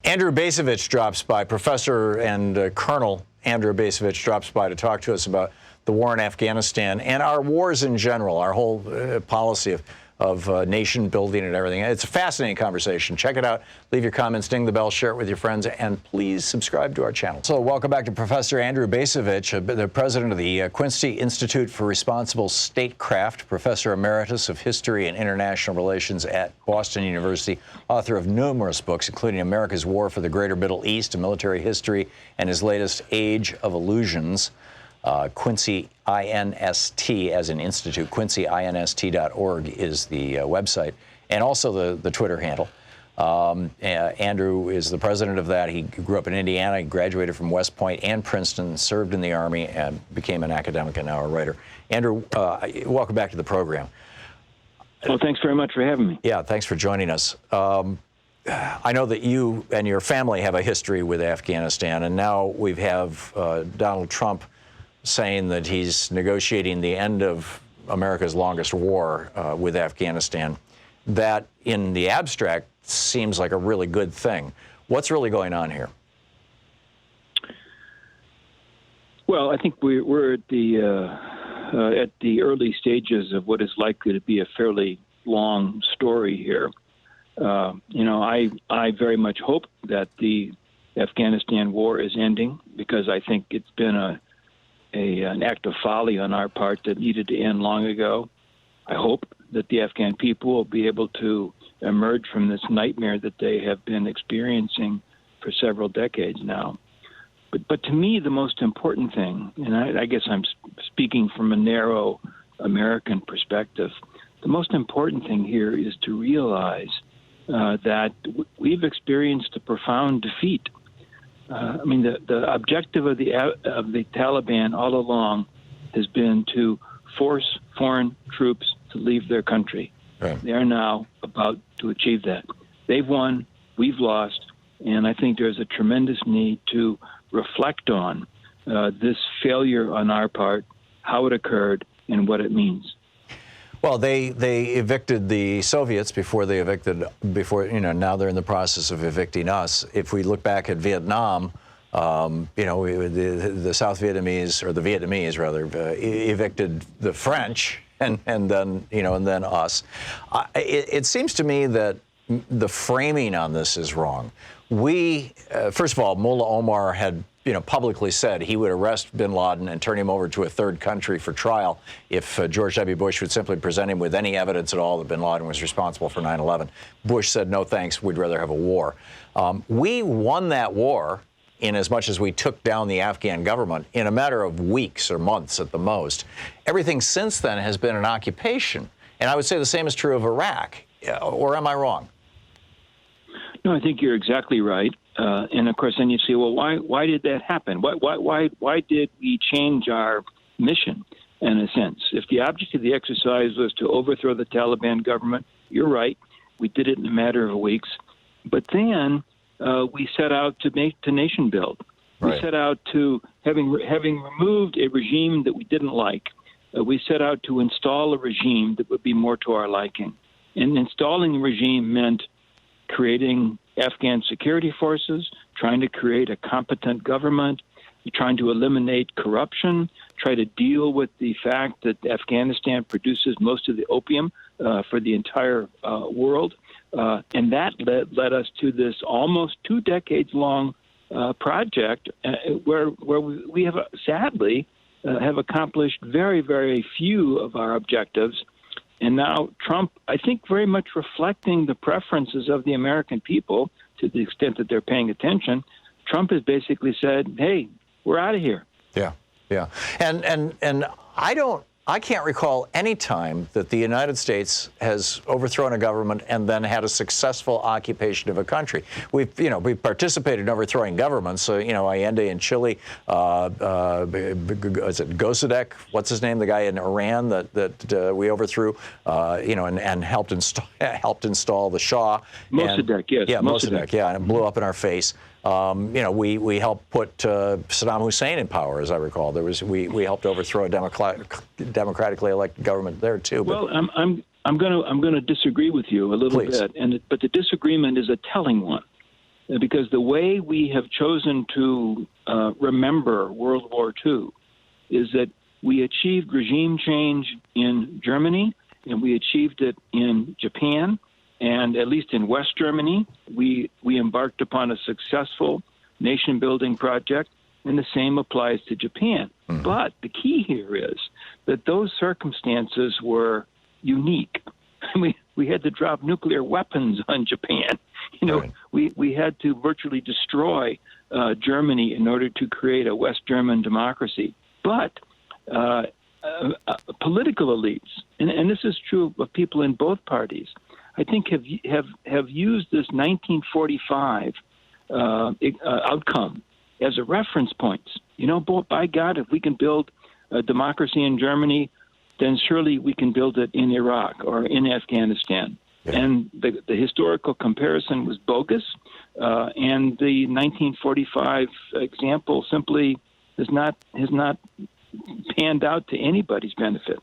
Andrew Bacevich drops by, Professor and Colonel Andrew Bacevich drops by to talk to us about the war in Afghanistan and our wars in general, our whole policy of nation building and everything. It's a fascinating conversation. Check it out. Leave your comments, ding the bell, share it with your friends, and please subscribe to our channel. So welcome back to Professor Andrew Bacevich, the president of the Quincy Institute for Responsible Statecraft, Professor Emeritus of History and International Relations at Boston University, author of numerous books, including America's War for the Greater Middle East, A Military History, and his latest, Age of Illusions. Quincy INST as an institute, quincyinst.org is the website, and also the Twitter handle. Andrew is the president of that. He grew up in Indiana, he graduated from West Point and Princeton, served in the Army, and became an academic and now a writer. Andrew, welcome back to the program. Well, thanks very much for having me. Yeah, thanks for joining us. I know that you and your family have a history with Afghanistan, and now we have Donald Trump saying that he's negotiating the end of America's longest war with Afghanistan. That, in the abstract, seems like a really good thing. What's really going on here? Well, I think we're at the early stages of what is likely to be a fairly long story here. I very much hope that the Afghanistan war is ending, because I think it's been an act of folly on our part that needed to end long ago. I hope that the Afghan people will be able to emerge from this nightmare that they have been experiencing for several decades now. But to me, the most important thing, and I guess I'm speaking from a narrow American perspective, the most important thing here is to realize that we've experienced a profound defeat. The objective of the Taliban all along has been to force foreign troops to leave their country. Right. They are now about to achieve that. They've won, we've lost, and I think there's a tremendous need to reflect on this failure on our part, how it occurred, and what it means. Well, they evicted the Soviets before now they're in the process of evicting us. If we look back at Vietnam, the South Vietnamese, or the Vietnamese rather, evicted the French and then us. It seems to me that the framing on this is wrong. First of all, Mullah Omar had publicly said he would arrest bin Laden and turn him over to a third country for trial if George W. Bush would simply present him with any evidence at all that bin Laden was responsible for 9/11. Bush said, no thanks, we'd rather have a war. We won that war in as much as we took down the Afghan government in a matter of weeks or months at the most. Everything since then has been an occupation. And I would say the same is true of Iraq. Or am I wrong? No, I think you're exactly right. And of course, then you say, well, why did that happen? Why did we change our mission, in a sense? If the object of the exercise was to overthrow the Taliban government, you're right. We did it in a matter of weeks. But then we set out to nation build. Right. We set out to, having removed a regime that we didn't like, we set out to install a regime that would be more to our liking. And installing the regime meant creating Afghan security forces, trying to create a competent government, trying to eliminate corruption, try to deal with the fact that Afghanistan produces most of the opium for the entire world. And that led us to this almost 2 decades-long project where we have, sadly, have accomplished very, very few of our objectives. And now Trump, I think, very much reflecting the preferences of the American people to the extent that they're paying attention, Trump has basically said, hey, we're out of here. Yeah. And I can't recall any time that the United States has overthrown a government and then had a successful occupation of a country. We've participated in overthrowing governments. So, Allende in Chile, is it Gosadek? What's his name? The guy in Iran that we overthrew, and helped install the Shah. Mossadegh, yes. Yeah, Mossadegh, yeah, and it blew up in our face. We helped put Saddam Hussein in power, as I recall. We helped overthrow a democratically elected government there too. But well, I'm going to disagree with you a little Please. bit, but the disagreement is a telling one. because the way we have chosen to remember World War II is that we achieved regime change in Germany, and we achieved it in Japan, and at least in West Germany, we embarked upon a successful nation-building project, and the same applies to Japan. Mm-hmm. But the key here is that those circumstances were unique. We had to drop nuclear weapons on Japan. Right. We had to virtually destroy Germany in order to create a West German democracy. But political elites, and this is true of people in both parties, I think have used this 1945 outcome as a reference point. By God, if we can build a democracy in Germany, then surely we can build it in Iraq or in Afghanistan. Yeah. And the historical comparison was bogus, and the 1945 example simply has not panned out to anybody's benefit.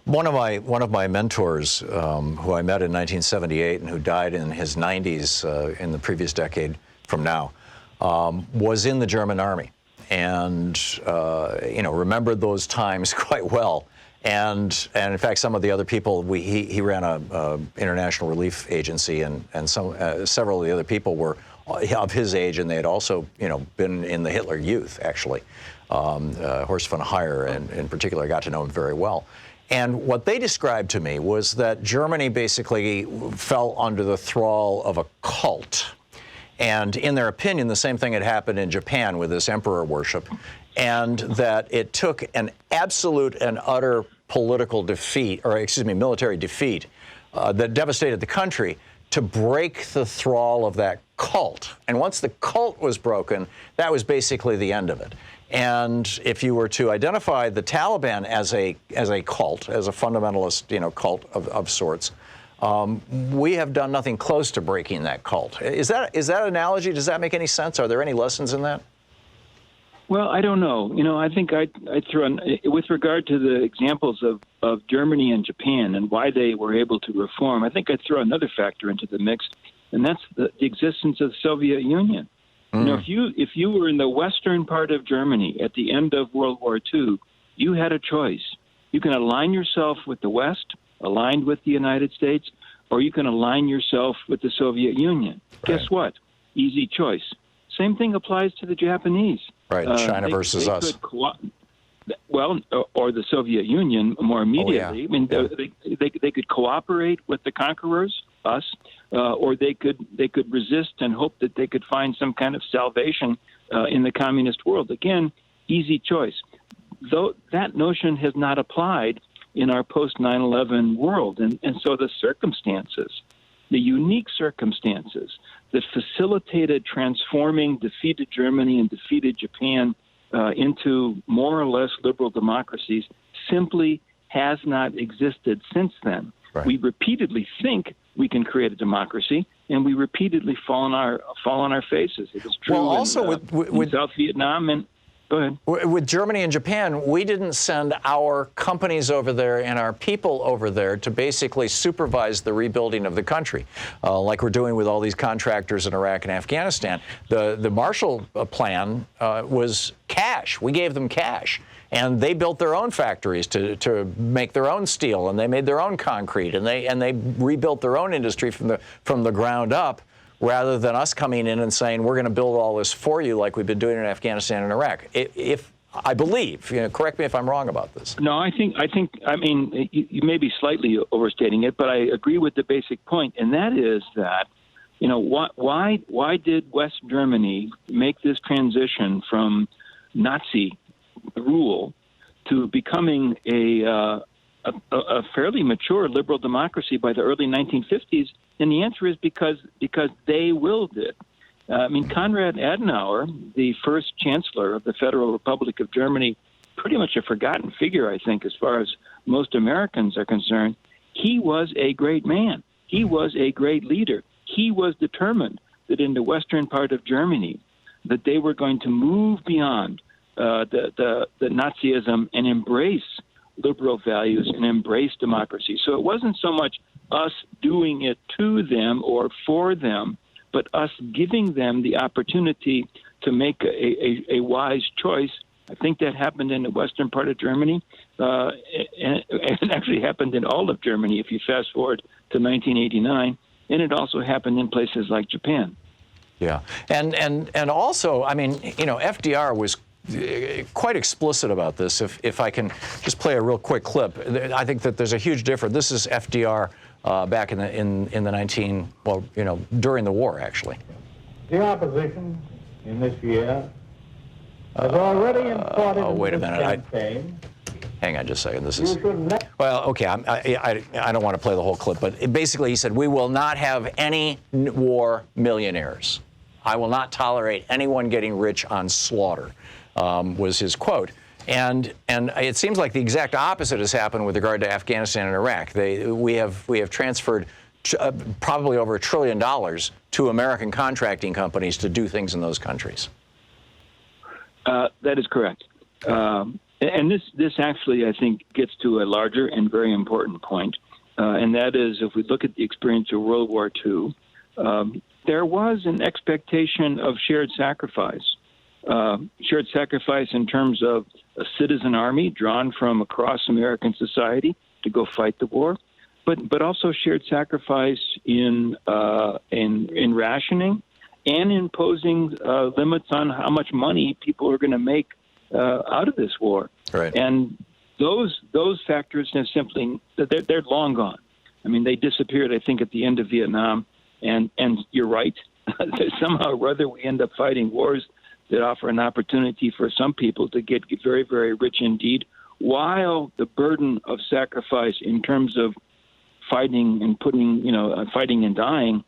One of my mentors, who I met in 1978 and who died in his 90s in the previous decade from now, was in the German army, and remembered those times quite well. And in fact, some of the other people, he ran a international relief agency, and several of the other people were of his age, and they had also been in the Hitler Youth, actually. Horst von Heyer, in particular, I got to know him very well. And what they described to me was that Germany basically fell under the thrall of a cult. And in their opinion, the same thing had happened in Japan with this emperor worship, and that it took an absolute and utter political defeat, military defeat, that devastated the country to break the thrall of that cult. And once the cult was broken, that was basically the end of it. And if you were to identify the Taliban as a cult, as a fundamentalist, cult of sorts, we have done nothing close to breaking that cult. Is that analogy? Does that make any sense? Are there any lessons in that? Well, I don't know. I think I throw in, with regard to the examples of Germany and Japan and why they were able to reform, I think I'd throw another factor into the mix, and that's the existence of the Soviet Union. If you were in the western part of Germany at the end of World War II, you had a choice. You can align yourself with the West, aligned with the United States, or you can align yourself with the Soviet Union. Right. Guess what? Easy choice. Same thing applies to the Japanese. Right, China versus us. Or the Soviet Union more immediately. Oh, yeah. I mean, they could cooperate with the conquerors, us, or they could resist and hope that they could find some kind of salvation in the communist world. Again, easy choice. Though that notion has not applied in our post 9/11 world, and so the circumstances, the unique circumstances that facilitated transforming defeated Germany and defeated Japan into more or less liberal democracies simply has not existed since then. Right. We repeatedly think we can create a democracy, and we repeatedly fall on our faces. It was true in South Vietnam and. Go ahead. With Germany and Japan, we didn't send our companies over there and our people over there to basically supervise the rebuilding of the country, like we're doing with all these contractors in Iraq and Afghanistan. The Marshall Plan was cash. We gave them cash. And they built their own factories to make their own steel, and they made their own concrete, and they rebuilt their own industry from the ground up, rather than us coming in and saying, we're going to build all this for you like we've been doing in Afghanistan and Iraq. If I believe, correct me if I'm wrong about this. No, I mean, you may be slightly overstating it, but I agree with the basic point, and that is that, why did West Germany make this transition from Nazi rule to becoming a fairly mature liberal democracy by the early 1950s? And the answer is because they willed it. Konrad Adenauer, the first chancellor of the Federal Republic of Germany, pretty much a forgotten figure, I think, as far as most Americans are concerned. He was a great man. He was a great leader. He was determined that in the western part of Germany, that they were going to move beyond the Nazism and embrace liberal values and embrace democracy. So it wasn't so much us doing it to them or for them, but us giving them the opportunity to make a wise choice. I think that happened in the western part of Germany, and actually happened in all of Germany if you fast forward to 1989, and it also happened in places like Japan. Yeah, and also, I mean, you know, FDR was quite explicit about this. If I can just play a real quick clip, I think that there's a huge difference. This is FDR back in the during the war, actually. The opposition in this year has already imparted wait a minute. campaign. Hang on just a second. This is well, okay. I don't want to play the whole clip, but basically he said, "We will not have any war millionaires. I will not tolerate anyone getting rich on slaughter," was his quote. And it seems like the exact opposite has happened with regard to Afghanistan and Iraq. We have transferred probably over $1 trillion to American contracting companies to do things in those countries. That is correct. And this actually, I think, gets to a larger and very important point, and that is, if we look at the experience of World War II, there was an expectation of shared sacrifice in terms of a citizen army drawn from across American society to go fight the war, but also shared sacrifice in rationing and imposing limits on how much money people are going to make out of this war. Right. And those factors have simply, they're long gone. I mean, they disappeared, I think, at the end of Vietnam. And you're right. Somehow or other, we end up fighting wars that offer an opportunity for some people to get very, very rich indeed, while the burden of sacrifice in terms of fighting and fighting and dying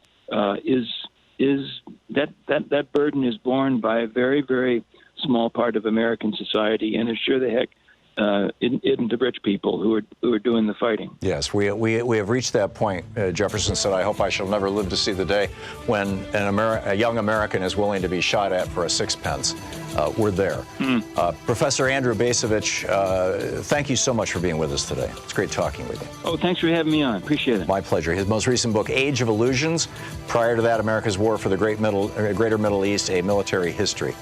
is that burden is borne by a very, very small part of American society, and is sure the heck isn't the rich people who are doing the fighting. Yes, we have reached that point. Jefferson said, "I hope I shall never live to see the day when a young American is willing to be shot at for a sixpence." We're there. Professor Andrew Bacevich, thank you so much for being with us today. It's great talking with you. Oh, thanks for having me on. Appreciate it. My pleasure. His most recent book, Age of Illusions. Prior to that, America's War for the Greater Middle East, A Military History.